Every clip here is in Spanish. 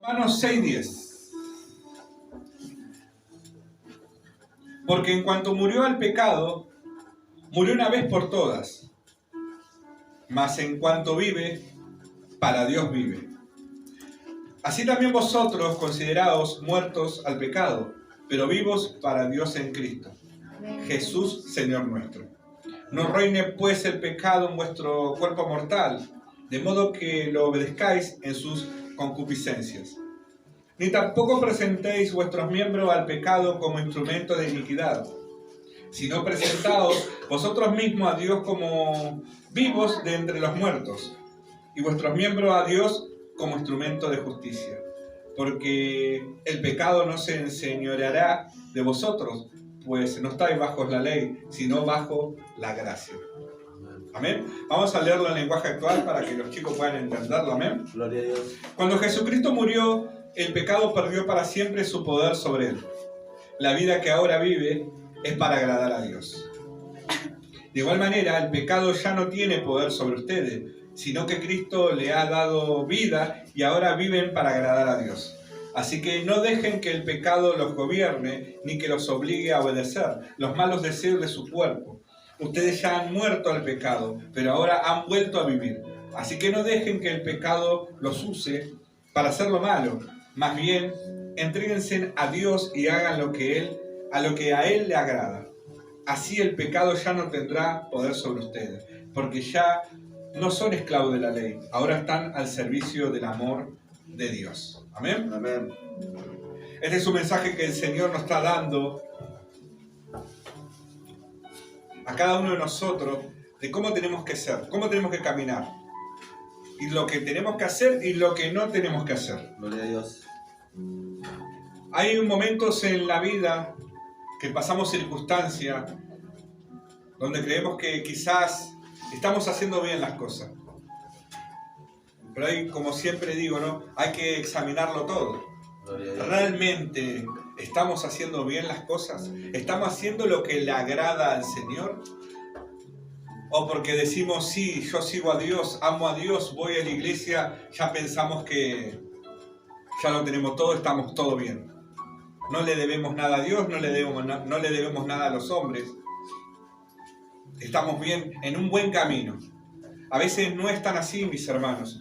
Romanos 6:10. Porque en cuanto murió al pecado, murió una vez por todas, mas en cuanto vive, para Dios vive. Así también vosotros consideraos muertos al pecado, pero vivos para Dios en Cristo, Jesús, Señor nuestro. No reine pues el pecado en vuestro cuerpo mortal, de modo que lo obedezcáis en sus concupiscencias. Ni tampoco presentéis vuestros miembros al pecado como instrumento de iniquidad, sino presentaos vosotros mismos a Dios como vivos de entre los muertos, y vuestros miembros a Dios como instrumento de justicia. Porque el pecado no se enseñoreará de vosotros, pues no estáis bajo la ley, sino bajo la gracia. Amén. Vamos a leerlo en lenguaje actual para que los chicos puedan entenderlo. Amén. Gloria a Dios. Cuando Jesucristo murió, el pecado perdió para siempre su poder sobre él. La vida que ahora vive es para agradar a Dios. De igual manera, el pecado ya no tiene poder sobre ustedes, sino que Cristo le ha dado vida y ahora viven para agradar a Dios. Así que no dejen que el pecado los gobierne ni que los obligue a obedecer los malos deseos de su cuerpo. Ustedes ya han muerto al pecado, pero ahora han vuelto a vivir. Así que no dejen que el pecado los use para hacer lo malo. Más bien, entréguense a Dios y hagan lo que a Él le agrada. Así el pecado ya no tendrá poder sobre ustedes, porque ya no son esclavos de la ley, ahora están al servicio del amor de Dios. Amén. Amén. Este es un mensaje que el Señor nos está dando a cada uno de nosotros de cómo tenemos que ser, cómo tenemos que caminar, y lo que tenemos que hacer y lo que no tenemos que hacer. Gloria a Dios. Hay momentos en la vida que pasamos circunstancias donde creemos que quizás estamos haciendo bien las cosas. Pero hay, como siempre digo, ¿no? Hay que examinarlo todo. Gloria a Dios. ¿Realmente estamos haciendo bien las cosas? ¿Estamos haciendo lo que le agrada al Señor? ¿O porque decimos, sí, yo sigo a Dios, amo a Dios, voy a la iglesia, ya pensamos que ya lo tenemos todo, estamos todo bien? No le debemos nada a Dios, no le debemos nada a los hombres. Estamos bien, en un buen camino. A veces no es tan así, mis hermanos.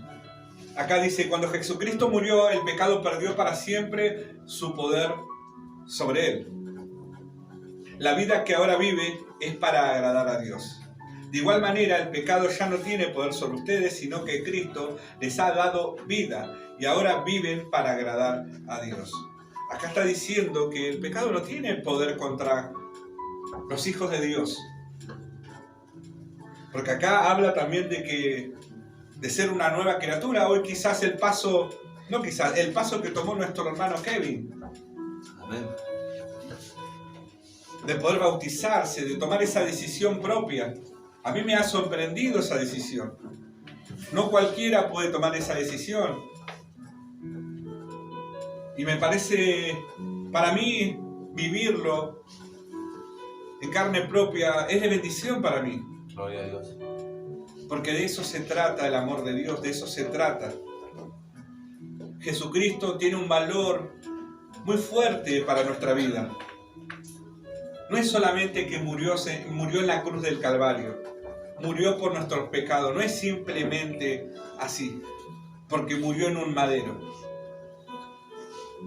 Acá dice, cuando Jesucristo murió, el pecado perdió para siempre su poder sobre él. La vida que ahora vive es para agradar a Dios. De igual manera, el pecado ya no tiene poder sobre ustedes, sino que Cristo les ha dado vida y ahora viven para agradar a Dios. Acá está diciendo que el pecado no tiene poder contra los hijos de Dios. Porque acá habla también de ser una nueva criatura. Hoy quizás el paso que tomó nuestro hermano Kevin. Amén. De poder bautizarse, de tomar esa decisión propia. A mí me ha sorprendido esa decisión. No cualquiera puede tomar esa decisión. Y me parece, para mí, vivirlo en carne propia es de bendición para mí. Gloria a Dios. Porque de eso se trata el amor de Dios, de eso se trata. Jesucristo tiene un valor muy fuerte para nuestra vida. No es solamente que murió en la cruz del Calvario, murió por nuestros pecados, no es simplemente así, porque murió en un madero.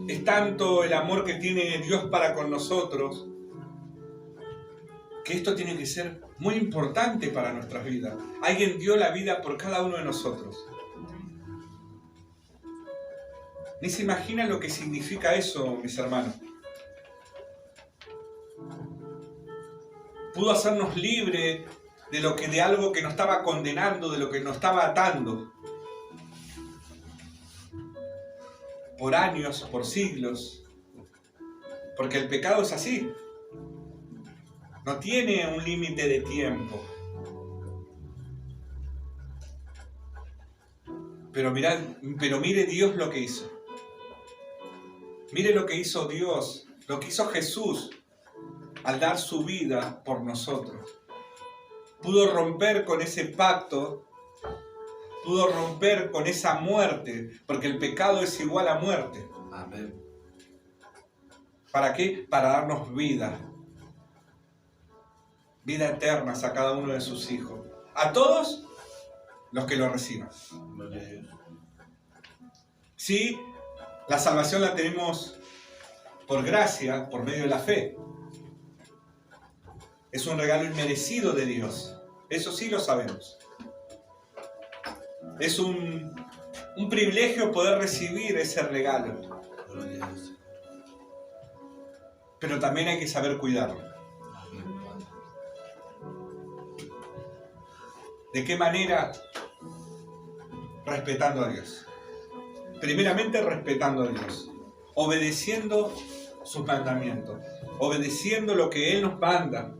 Es tanto el amor que tiene Dios para con nosotros, que esto tiene que ser muy importante para nuestras vidas. Alguien dio la vida por cada uno de nosotros. Ni se imaginan lo que significa eso, mis hermanos. Pudo hacernos libres de algo que nos estaba condenando, de lo que nos estaba atando. Por años, por siglos. Porque el pecado es así. No tiene un límite de tiempo. Pero mire Dios lo que hizo. Mire lo que hizo Dios, lo que hizo Jesús al dar su vida por nosotros. Pudo romper con ese pacto pudo romper con esa muerte, porque el pecado es igual a muerte. Amén. ¿Para qué? Para darnos vida. Vida eterna a cada uno de sus hijos. A todos los que lo reciban. Gloria a Dios. Sí, la salvación la tenemos por gracia, por medio de la fe. Es un regalo inmerecido de Dios. Eso sí lo sabemos. Es un privilegio poder recibir ese regalo. Gloria a Dios. Pero también hay que saber cuidarlo. Amén, Padre. ¿De qué manera? Respetando a Dios. Primeramente respetando a Dios. Obedeciendo sus mandamientos. Obedeciendo lo que Él nos manda.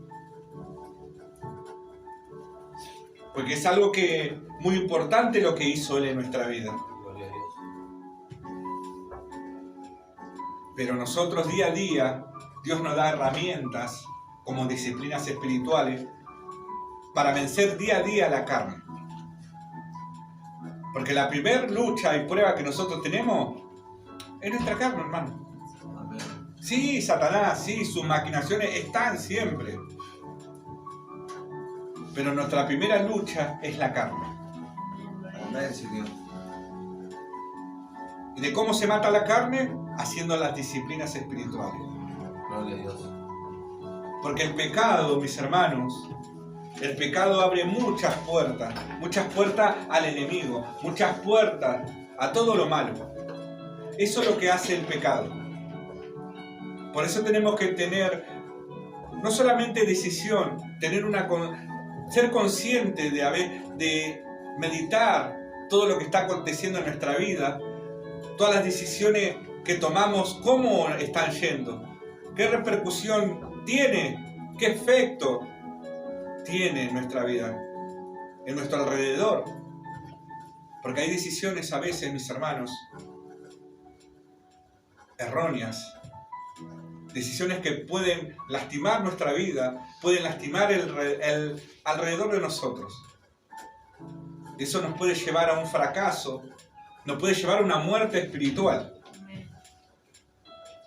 Porque es algo que muy importante lo que hizo Él en nuestra vida. Gloria a Dios. Pero nosotros día a día, Dios nos da herramientas como disciplinas espirituales para vencer día a día la carne. Porque la primera lucha y prueba que nosotros tenemos es nuestra carne, hermano. Amén. Sí, Satanás, sí, sus maquinaciones están siempre. Pero nuestra primera lucha es la carne. Amén, Señor. ¿Y de cómo se mata la carne? Haciendo las disciplinas espirituales. Gloria a Dios. Porque el pecado, mis hermanos, el pecado abre muchas puertas al enemigo, muchas puertas a todo lo malo. Eso es lo que hace el pecado. Por eso tenemos que tener no solamente decisión, ser consciente de meditar todo lo que está aconteciendo en nuestra vida, todas las decisiones que tomamos, cómo están yendo, qué repercusión tiene, qué efecto tiene en nuestra vida, en nuestro alrededor. Porque hay decisiones a veces, mis hermanos, erróneas, decisiones que pueden lastimar nuestra vida, pueden lastimar el alrededor de nosotros. Eso nos puede llevar a un fracaso, nos puede llevar a una muerte espiritual.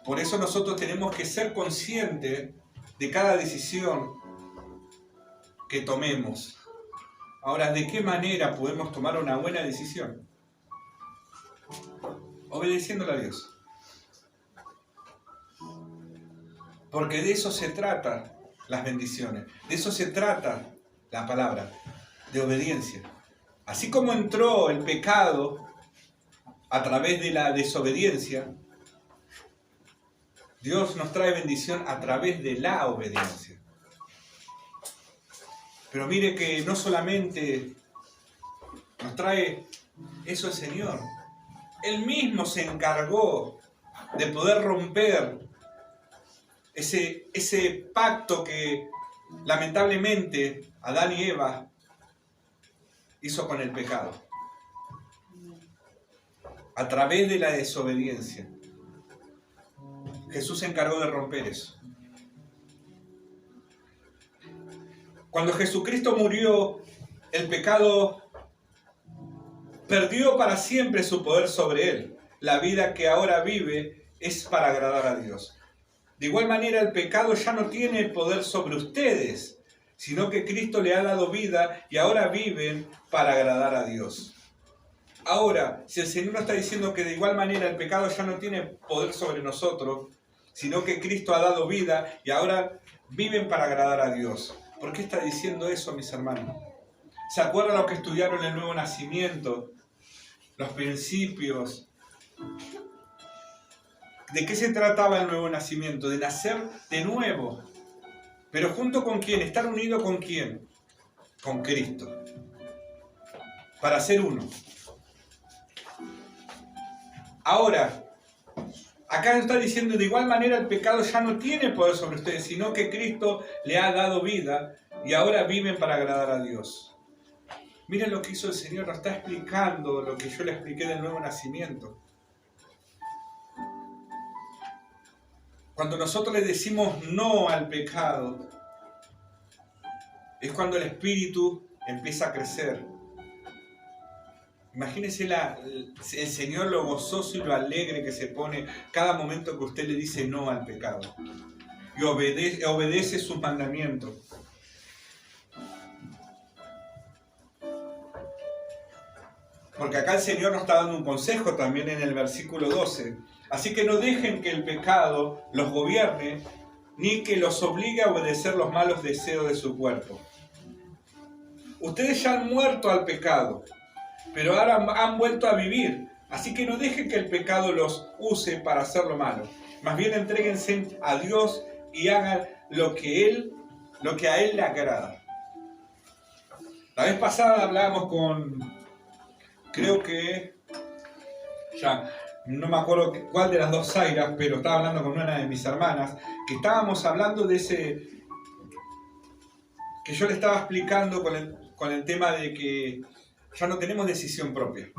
Por eso nosotros tenemos que ser conscientes de cada decisión que tomemos. Ahora, ¿de qué manera podemos tomar una buena decisión? Obedeciéndole a Dios. Porque de eso se trata las bendiciones. De eso se trata la palabra, de obediencia. Así como entró el pecado a través de la desobediencia, Dios nos trae bendición a través de la obediencia. Pero mire que no solamente nos trae eso el Señor. Él mismo se encargó de poder romper ese pacto que lamentablemente Adán y Eva hizo con el pecado. A través de la desobediencia. Jesús se encargó de romper eso. Cuando Jesucristo murió, el pecado perdió para siempre su poder sobre él. La vida que ahora vive es para agradar a Dios. De igual manera, el pecado ya no tiene poder sobre ustedes, sino que Cristo le ha dado vida y ahora viven para agradar a Dios. Ahora, si el Señor nos está diciendo que de igual manera el pecado ya no tiene poder sobre nosotros, sino que Cristo ha dado vida y ahora viven para agradar a Dios. ¿Por qué está diciendo eso, mis hermanos? ¿Se acuerdan lo que estudiaron el nuevo nacimiento? Los principios. ¿De qué se trataba el nuevo nacimiento? De nacer de nuevo. ¿Pero junto con quién? ¿Estar unido con quién? Con Cristo. Para ser uno. Ahora, acá está diciendo de igual manera el pecado ya no tiene poder sobre ustedes, sino que Cristo le ha dado vida y ahora viven para agradar a Dios. Miren lo que hizo el Señor, nos está explicando lo que yo le expliqué del nuevo nacimiento. Cuando nosotros le decimos no al pecado, es cuando el espíritu empieza a crecer. Imagínese el Señor lo gozoso y lo alegre que se pone cada momento que usted le dice no al pecado y obedece sus mandamientos. Porque acá el Señor nos está dando un consejo también en el versículo 12. Así que no dejen que el pecado los gobierne, ni que los obligue a obedecer los malos deseos de su cuerpo. Ustedes ya han muerto al pecado, pero ahora han vuelto a vivir. Así que no dejen que el pecado los use para hacer lo malo. Más bien entréguense a Dios y hagan lo que a Él le agrada. La vez pasada hablábamos creo que ya no me acuerdo cuál de las dos Zairas, pero estaba hablando con una de mis hermanas, que estábamos hablando de que yo le estaba explicando con el tema de que ya no tenemos decisión propia.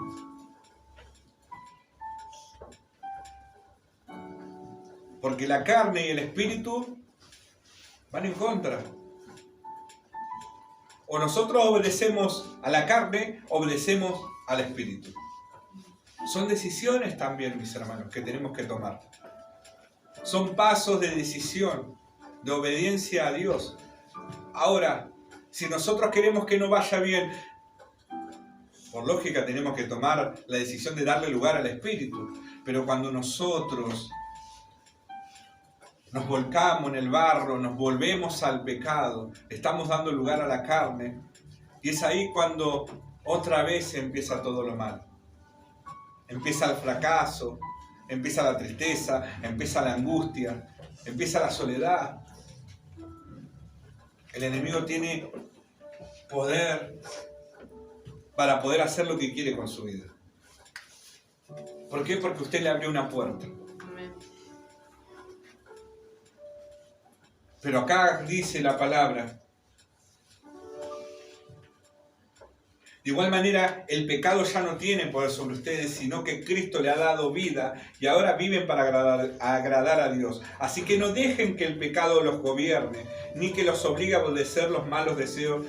Porque la carne y el espíritu van en contra. O nosotros obedecemos a la carne, obedecemos al espíritu. Son decisiones también, mis hermanos, que tenemos que tomar. Son pasos de decisión, de obediencia a Dios. Ahora, si nosotros queremos que nos vaya bien, por lógica tenemos que tomar la decisión de darle lugar al espíritu. Pero cuando nosotros nos volcamos en el barro, nos volvemos al pecado, estamos dando lugar a la carne, y es ahí cuando otra vez empieza todo lo malo. Empieza el fracaso, empieza la tristeza, empieza la angustia, empieza la soledad. El enemigo tiene poder para poder hacer lo que quiere con su vida. ¿Por qué? Porque usted le abrió una puerta. Pero acá dice la palabra, de igual manera el pecado ya no tiene poder sobre ustedes, sino que Cristo le ha dado vida y ahora viven para agradar a Dios. Así que no dejen que el pecado los gobierne, ni que los obligue a obedecer los malos deseos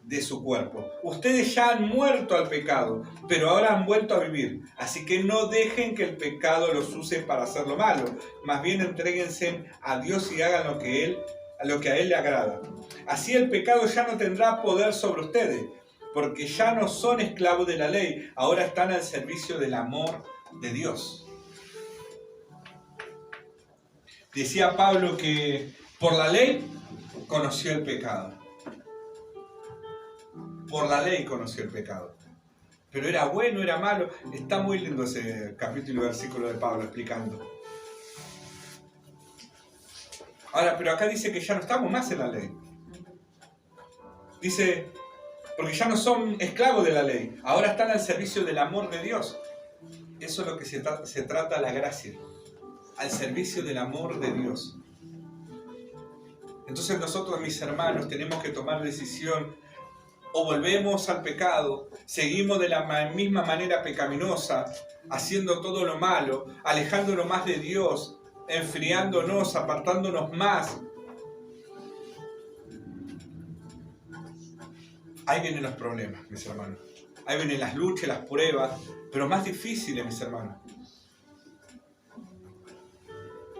de su cuerpo. Ustedes ya han muerto al pecado, pero ahora han vuelto a vivir. Así que no dejen que el pecado los use para hacer lo malo. Más bien entréguense a Dios y hagan lo que a Él le agrada. Así el pecado ya no tendrá poder sobre ustedes, porque ya no son esclavos de la ley, ahora están al servicio del amor de Dios. Decía Pablo que por la ley conoció el pecado. Por la ley conoció el pecado. Pero era bueno, era malo. Está muy lindo ese capítulo y versículo de Pablo explicando. Ahora, pero acá dice que ya no estamos más en la ley. Dice, porque ya no son esclavos de la ley. Ahora están al servicio del amor de Dios. Eso es lo que se trata la gracia. Al servicio del amor de Dios. Entonces nosotros, mis hermanos, tenemos que tomar decisión. O volvemos al pecado, seguimos de la misma manera pecaminosa, haciendo todo lo malo, alejándonos más de Dios, enfriándonos, apartándonos más. Ahí vienen los problemas, mis hermanos. Ahí vienen las luchas, las pruebas, pero más difíciles, mis hermanos.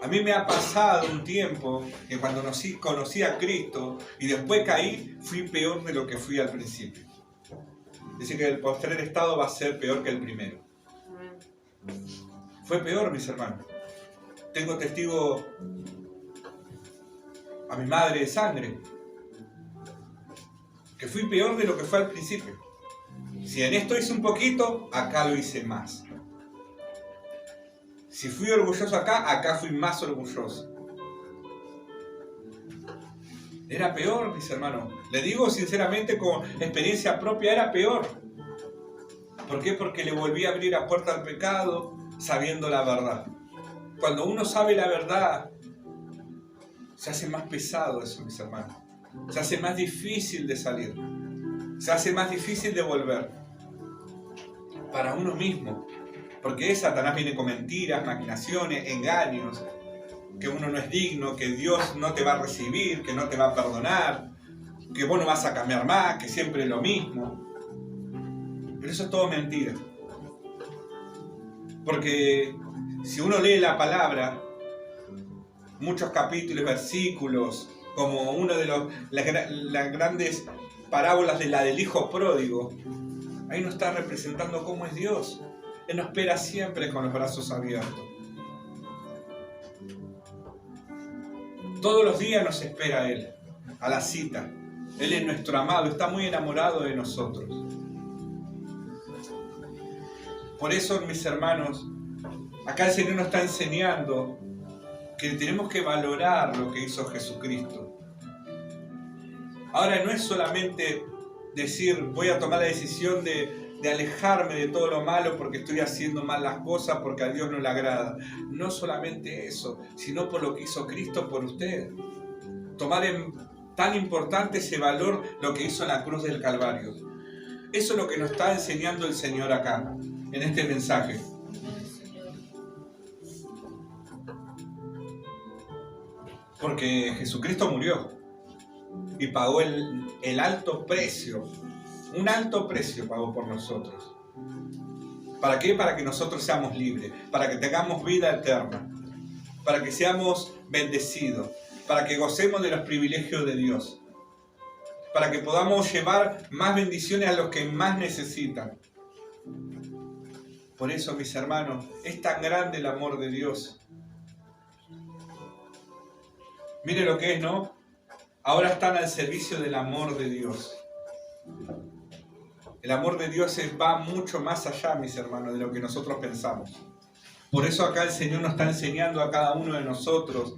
A mí me ha pasado un tiempo que cuando conocí a Cristo y después caí, fui peor de lo que fui al principio. Dice que el postrer estado va a ser peor que el primero. Fue peor, mis hermanos. Tengo testigo a mi madre de sangre, que fui peor de lo que fue al principio. Si en esto hice un poquito, acá lo hice más. Si fui orgulloso acá fui más orgulloso. Era peor, mis hermanos. Le digo sinceramente, con experiencia propia, era peor. ¿Por qué? Porque le volví a abrir la puerta al pecado sabiendo la verdad. Cuando uno sabe la verdad, se hace más pesado eso, mis hermanos. Se hace más difícil de salir. Se hace más difícil de volver. Para uno mismo. Porque Satanás viene con mentiras, maquinaciones, engaños, que uno no es digno, que Dios no te va a recibir, que no te va a perdonar, que vos no vas a cambiar más, que siempre es lo mismo. Pero eso es todo mentira. Porque si uno lee la palabra, muchos capítulos, versículos, como uno de las grandes parábolas de la del hijo pródigo, ahí nos está representando cómo es Dios. Él nos espera siempre con los brazos abiertos. Todos los días nos espera Él, a la cita. Él es nuestro amado, está muy enamorado de nosotros. Por eso, mis hermanos, acá el Señor nos está enseñando que tenemos que valorar lo que hizo Jesucristo. Ahora no es solamente decir, voy a tomar la decisión de alejarme de todo lo malo porque estoy haciendo mal las cosas, porque a Dios no le agrada. No solamente eso, sino por lo que hizo Cristo por usted. Tomar tan importante ese valor lo que hizo en la cruz del Calvario. Eso es lo que nos está enseñando el Señor acá, en este mensaje. Porque Jesucristo murió y pagó el alto precio. Un alto precio pagó por nosotros. ¿Para qué? Para que nosotros seamos libres, para que tengamos vida eterna, para que seamos bendecidos, para que gocemos de los privilegios de Dios, para que podamos llevar más bendiciones a los que más necesitan. Por eso, mis hermanos, es tan grande el amor de Dios. Mire lo que es, ¿no? Ahora están al servicio del amor de Dios. El amor de Dios va mucho más allá, mis hermanos, de lo que nosotros pensamos. Por eso acá el Señor nos está enseñando a cada uno de nosotros.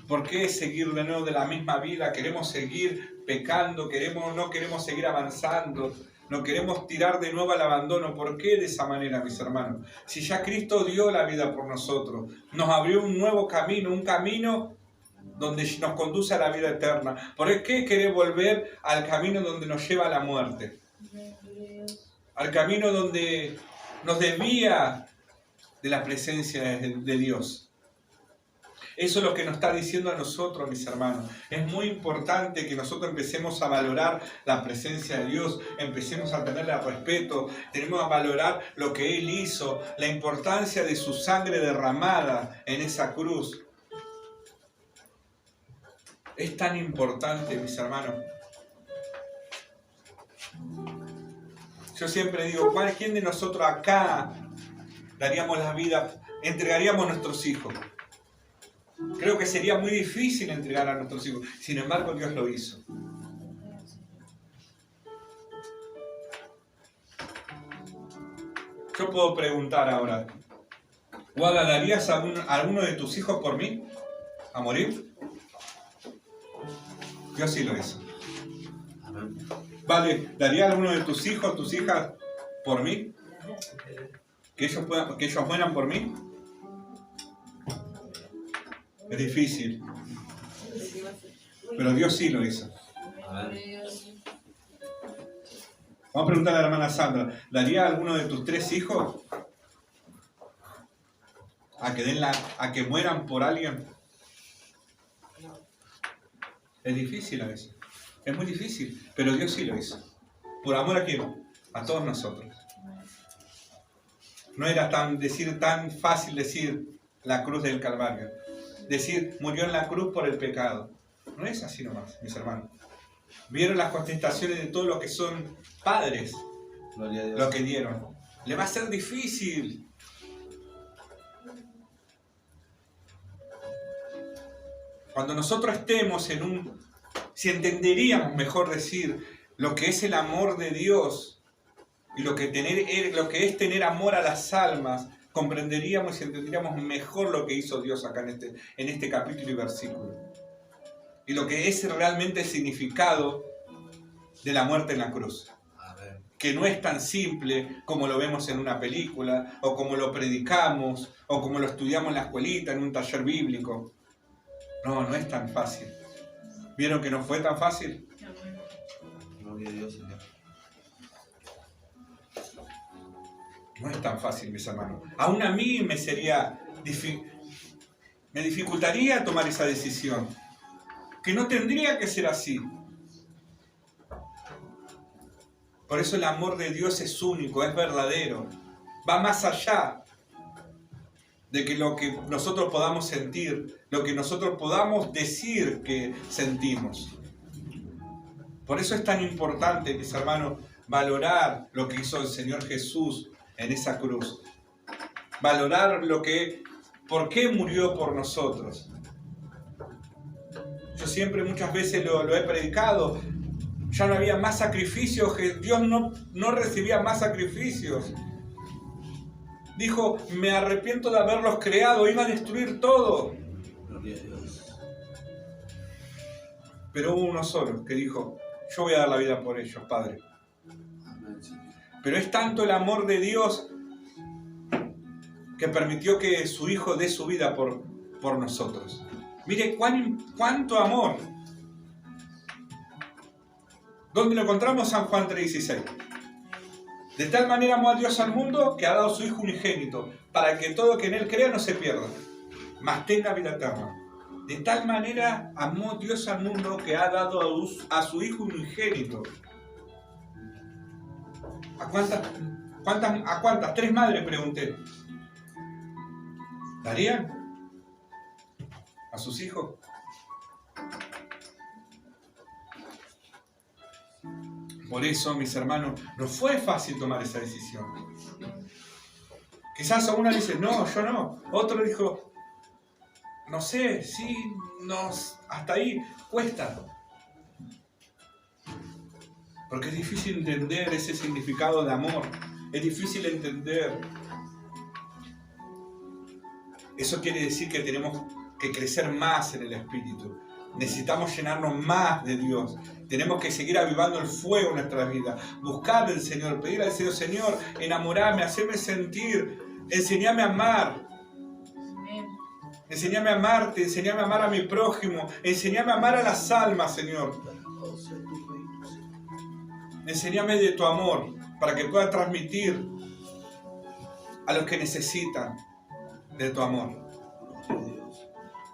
¿Por qué seguir de nuevo de la misma vida? Queremos seguir pecando, no queremos seguir avanzando, no queremos tirar de nuevo al abandono. ¿Por qué de esa manera, mis hermanos? Si ya Cristo dio la vida por nosotros, nos abrió un nuevo camino, un camino donde nos conduce a la vida eterna. ¿Por qué querer volver al camino donde nos lleva a la muerte? Al camino donde nos desvía de la presencia de Dios. Eso es lo que nos está diciendo a nosotros, mis hermanos. Es muy importante que nosotros empecemos a valorar la presencia de Dios, empecemos a tenerle respeto, tenemos a valorar lo que Él hizo, la importancia de su sangre derramada en esa cruz. Es tan importante, mis hermanos. Yo siempre digo, ¿quién de nosotros acá daríamos la vida, entregaríamos a nuestros hijos? Creo que sería muy difícil entregar a nuestros hijos. Sin embargo, Dios lo hizo. Yo puedo preguntar ahora, ¿Guada, darías a alguno de tus hijos por mí? ¿A morir? Dios sí lo hizo. Vale, ¿daría a alguno de tus hijos, tus hijas, por mí? ¿Que ellos mueran por mí? Es difícil. Pero Dios sí lo hizo. Vamos a preguntarle a la hermana Sandra, ¿daría a alguno de tus 3 hijos a que mueran por alguien? Es difícil a veces. Es muy difícil, pero Dios sí lo hizo. ¿Por amor a quién? A todos nosotros. No era tan fácil decir la cruz del Calvario. Decir, murió en la cruz por el pecado. No es así nomás, mis hermanos. Vieron las contestaciones de todos los que son padres, lo que dieron. Le va a ser difícil. Cuando nosotros estemos si entenderíamos, mejor decir, lo que es el amor de Dios y lo que es tener amor a las almas, comprenderíamos y entenderíamos mejor lo que hizo Dios acá en este capítulo y versículo. Y lo que es realmente el significado de la muerte en la cruz. Que no es tan simple como lo vemos en una película, o como lo predicamos, o como lo estudiamos en la escuelita, en un taller bíblico. No, no es tan fácil. ¿Vieron que no fue tan fácil? Gloria a Dios, Señor. No es tan fácil, mis hermanos. Aún a mí me dificultaría tomar esa decisión. Que no tendría que ser así. Por eso el amor de Dios es único, es verdadero. Va más allá de que lo que nosotros podamos sentir, lo que nosotros podamos decir que sentimos. Por eso es tan importante, mis hermanos, valorar lo que hizo el Señor Jesús en esa cruz. Valorar por qué murió por nosotros. Yo siempre, muchas veces lo he predicado. Ya no había más sacrificios, Dios no recibía más sacrificios. Dijo, me arrepiento de haberlos creado, iba a destruir todo. Gloria a Dios. Pero hubo uno solo que dijo, yo voy a dar la vida por ellos, Padre. Amén, Señor. Pero es tanto el amor de Dios que permitió que su Hijo dé su vida por nosotros. Mire cuánto amor. ¿Dónde lo encontramos? San Juan 3:16. De tal manera amó a Dios al mundo que ha dado su Hijo unigénito, para que todo que en Él crea no se pierda, mas tenga vida eterna. De tal manera amó Dios al mundo que ha dado a su Hijo unigénito. ¿A cuántas? 3 madres pregunté. ¿Darían a sus hijos? Por eso, mis hermanos, no fue fácil tomar esa decisión. Quizás a uno le dice, no, yo no. Otro dijo, no sé, sí, no, hasta ahí cuesta. Porque es difícil entender ese significado de amor. Es difícil entender. Eso quiere decir que tenemos que crecer más en el Espíritu. Necesitamos llenarnos más de Dios. Tenemos que seguir avivando el fuego en nuestra vida. Buscar al Señor, pedir al Señor, Señor, enamorarme, hacerme sentir, enseñarme a amar. Enseñarme a amarte, enseñarme a amar a mi prójimo, enseñarme a amar a las almas, Señor. Enseñame de tu amor para que pueda transmitir a los que necesitan de tu amor.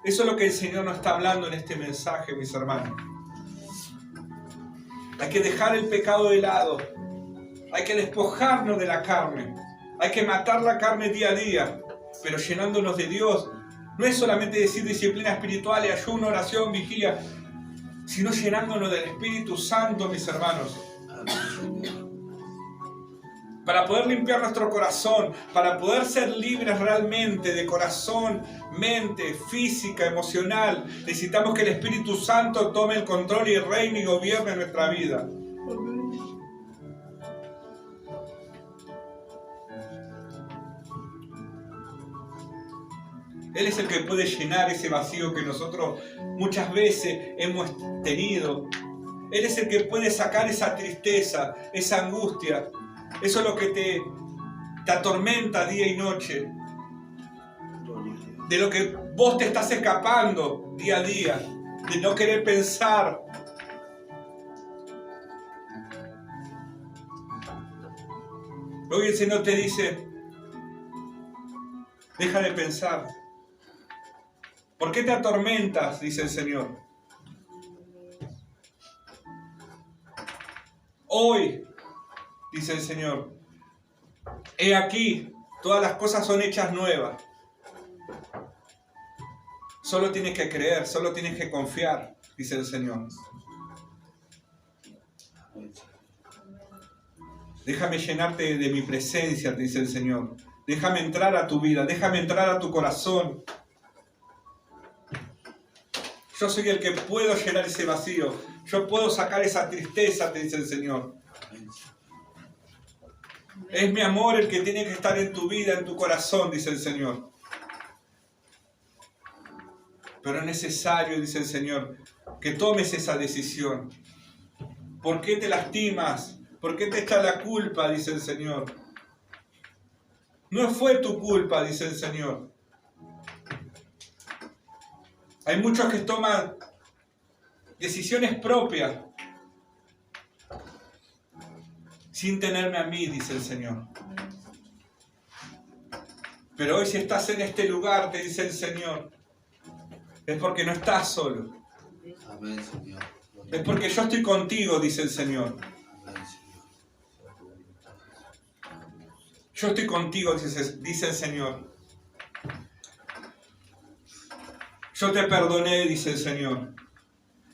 Eso es lo que el Señor nos está hablando en este mensaje, mis hermanos. Hay que dejar el pecado de lado. Hay que despojarnos de la carne. Hay que matar la carne día a día, pero llenándonos de Dios. No es solamente decir disciplina espiritual, ayuno, oración, vigilia, sino llenándonos del Espíritu Santo, mis hermanos. Para poder limpiar nuestro corazón, para poder ser libres realmente de corazón, mente, física, emocional, necesitamos que el Espíritu Santo tome el control y reine y gobierne nuestra vida. Él es el que puede llenar ese vacío que nosotros muchas veces hemos tenido. Él es el que puede sacar esa tristeza, esa angustia. Eso es lo que te atormenta día y noche. De lo que vos te estás escapando día a día. De no querer pensar. Hoy el Señor te dice, deja de pensar. ¿Por qué te atormentas? Dice el Señor. Hoy, dice el Señor, he aquí, todas las cosas son hechas nuevas. Solo tienes que creer, solo tienes que confiar, dice el Señor. Déjame llenarte de mi presencia, dice el Señor. Déjame entrar a tu vida, déjame entrar a tu corazón. Yo soy el que puedo llenar ese vacío. Yo puedo sacar esa tristeza, te dice el Señor. Es mi amor el que tiene que estar en tu vida, en tu corazón, dice el Señor. Pero es necesario, dice el Señor, que tomes esa decisión. ¿Por qué te lastimas? ¿Por qué te echa la culpa? Dice el Señor. No fue tu culpa, dice el Señor. Hay muchos que toman decisiones propias sin tenerme a mí, dice el Señor. Pero hoy si estás en este lugar, te dice el Señor, es porque no estás solo. Amén, Señor. Es porque yo estoy contigo, dice el Señor. Amén, Señor. Yo estoy contigo, dice el Señor. Yo te perdoné, dice el Señor.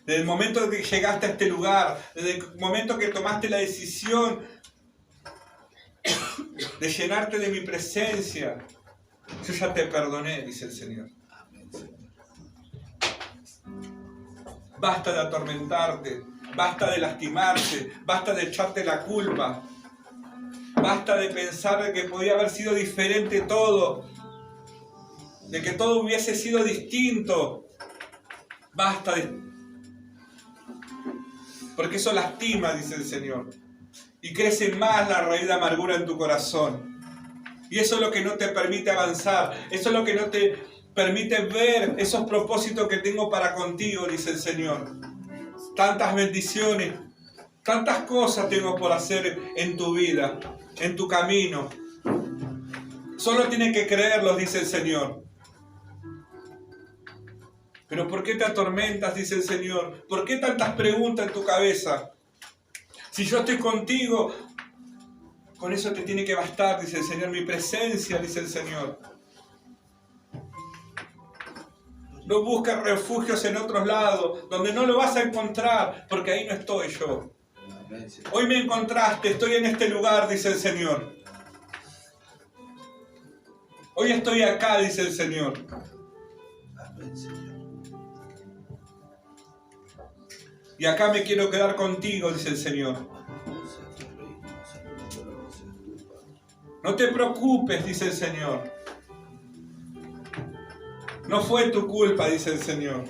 Desde el momento que llegaste a este lugar, desde el momento que tomaste la decisión de llenarte de mi presencia, yo ya te perdoné, dice el Señor. Basta de atormentarte, basta de lastimarte, basta de echarte la culpa, basta de pensar de que podía haber sido diferente todo, de que todo hubiese sido distinto. Basta de... Porque eso lastima, dice el Señor. Y crece más la raíz de amargura en tu corazón. Y eso es lo que no te permite avanzar. Eso es lo que no te permite ver esos propósitos que tengo para contigo, dice el Señor. Tantas bendiciones, tantas cosas tengo por hacer en tu vida, en tu camino. Solo tienes que creerlos, dice el Señor. Pero ¿por qué te atormentas? Dice el Señor. ¿Por qué tantas preguntas en tu cabeza? Si yo estoy contigo, con eso te tiene que bastar, dice el Señor. Mi presencia, dice el Señor. No busques refugios en otros lados, donde no lo vas a encontrar, porque ahí no estoy yo. Hoy me encontraste, estoy en este lugar, dice el Señor. Hoy estoy acá, dice el Señor. Y acá me quiero quedar contigo, dice el Señor. No te preocupes, dice el Señor. No fue tu culpa, dice el Señor.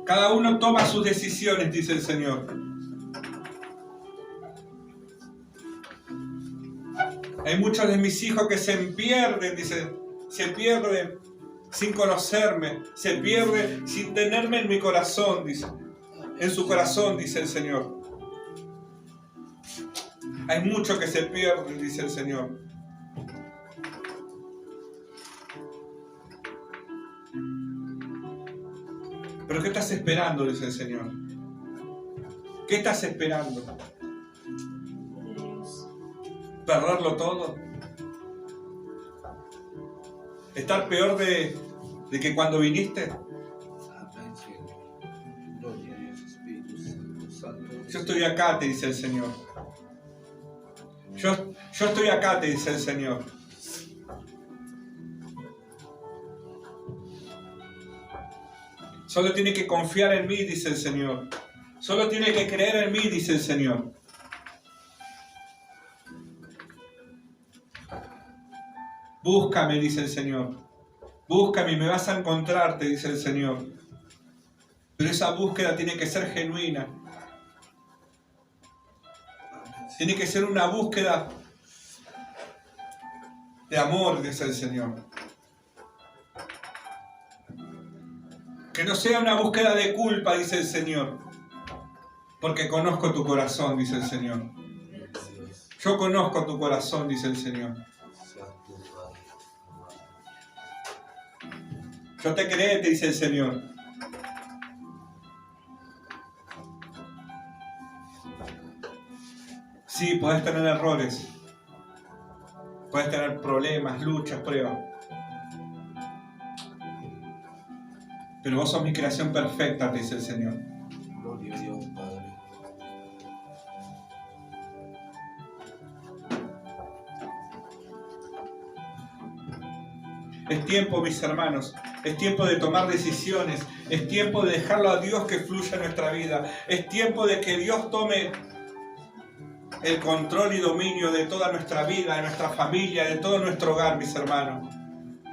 Cada uno toma sus decisiones, dice el Señor. Hay muchos de mis hijos que se pierden, dice, se pierden sin conocerme, se pierde sin tenerme en mi corazón, dice, en su corazón, dice el Señor. Hay muchos que se pierden, dice el Señor. ¿Pero qué estás esperando? Dice el Señor. ¿Qué estás esperando? ¿Perderlo todo? ¿Estar peor de que cuando viniste? Yo estoy acá, te dice el Señor. Yo estoy acá, te dice el Señor. Solo tiene que confiar en mí, dice el Señor. Solo tiene que creer en mí, dice el Señor. Búscame, dice el Señor. Búscame y me vas a encontrar, te dice el Señor. Pero esa búsqueda tiene que ser genuina. Tiene que ser una búsqueda de amor, dice el Señor. Que no sea una búsqueda de culpa, dice el Señor. Porque conozco tu corazón, dice el Señor. Yo conozco tu corazón, dice el Señor. Yo te creé, te dice el Señor. Sí, podés tener errores. Podés tener problemas, luchas, pruebas. Pero vos sos mi creación perfecta, te dice el Señor. Gloria a Dios, Padre. Es tiempo, mis hermanos, es tiempo de tomar decisiones, es tiempo de dejarlo a Dios que fluya en nuestra vida, es tiempo de que Dios tome el control y dominio de toda nuestra vida, de nuestra familia, de todo nuestro hogar, mis hermanos.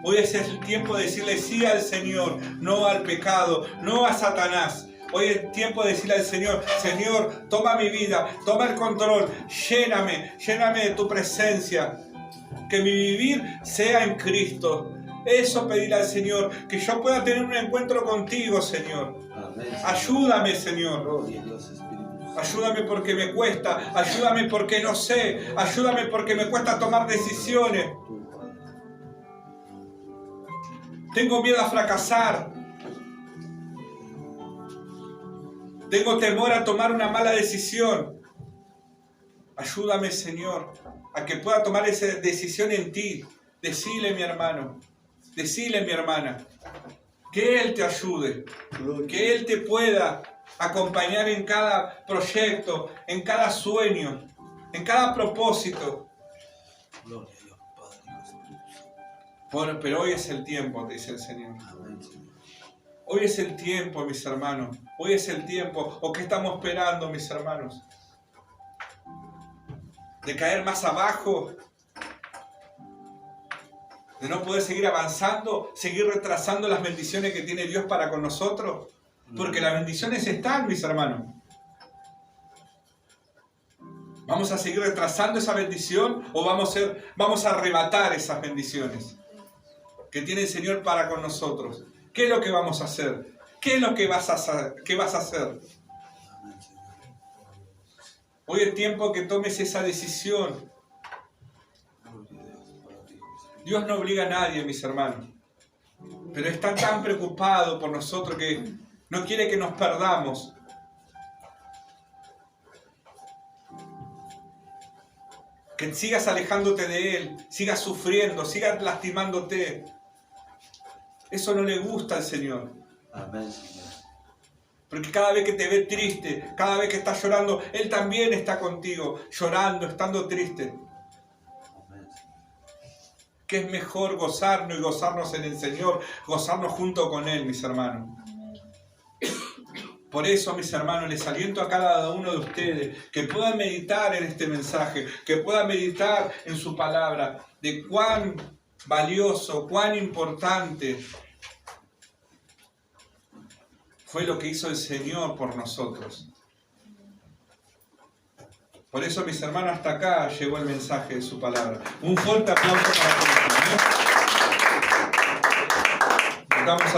Hoy es el tiempo de decirle sí al Señor, no al pecado, no a Satanás. Hoy es tiempo de decirle al Señor, Señor, toma mi vida, toma el control, lléname de tu presencia. Que mi vivir sea en Cristo. Eso pedirle al Señor, que yo pueda tener un encuentro contigo, Señor. Amén. Ayúdame, Señor. Gloria a Dios, Espíritu Santo. Ayúdame porque me cuesta, ayúdame porque no sé, ayúdame porque me cuesta tomar decisiones. Tú, Padre. Tengo miedo a fracasar. Tengo temor a tomar una mala decisión. Ayúdame, Señor, a que pueda tomar esa decisión en ti. Decile, mi hermano, decile, mi hermana, que Él te ayude, que Él te pueda acompañar en cada proyecto, en cada sueño, en cada propósito. Gloria a Dios, Padre, Hijo, Espíritu Santo. Bueno, pero hoy es el tiempo, dice el Señor. Amén, Señor. Hoy es el tiempo, mis hermanos. Hoy es el tiempo. ¿O qué estamos esperando, mis hermanos? ¿De caer más abajo? ¿De no poder seguir avanzando? ¿Seguir retrasando las bendiciones que tiene Dios para con nosotros? Porque las bendiciones están, mis hermanos. ¿Vamos a seguir retrasando esa bendición o vamos a arrebatar esas bendiciones que tiene el Señor para con nosotros? ¿Qué es lo que vamos a hacer? ¿Qué es lo que vas a hacer? ¿Qué vas a hacer? Amén, Señor. Hoy es tiempo que tomes esa decisión. Gloria a Dios, Padre, Hijo, Espíritu Dios no obliga a nadie, mis hermanos. Pero está tan preocupado por nosotros que no quiere que nos perdamos. Que sigas alejándote de Él, sigas sufriendo, sigas lastimándote. Eso no le gusta al Señor. Amén, Señor. Porque cada vez que te ve triste, cada vez que estás llorando, Él también está contigo, llorando, estando triste. Amén, Señor. Que es mejor gozarnos y gozarnos en el Señor, gozarnos junto con Él, mis hermanos. Por eso, mis hermanos, les aliento a cada uno de ustedes que puedan meditar en este mensaje, que puedan meditar en su palabra, de cuán valioso, cuán importante fue lo que hizo el Señor por nosotros. Por eso, mis hermanos, hasta acá llegó el mensaje de su palabra. Un fuerte aplauso para todos. Vamos a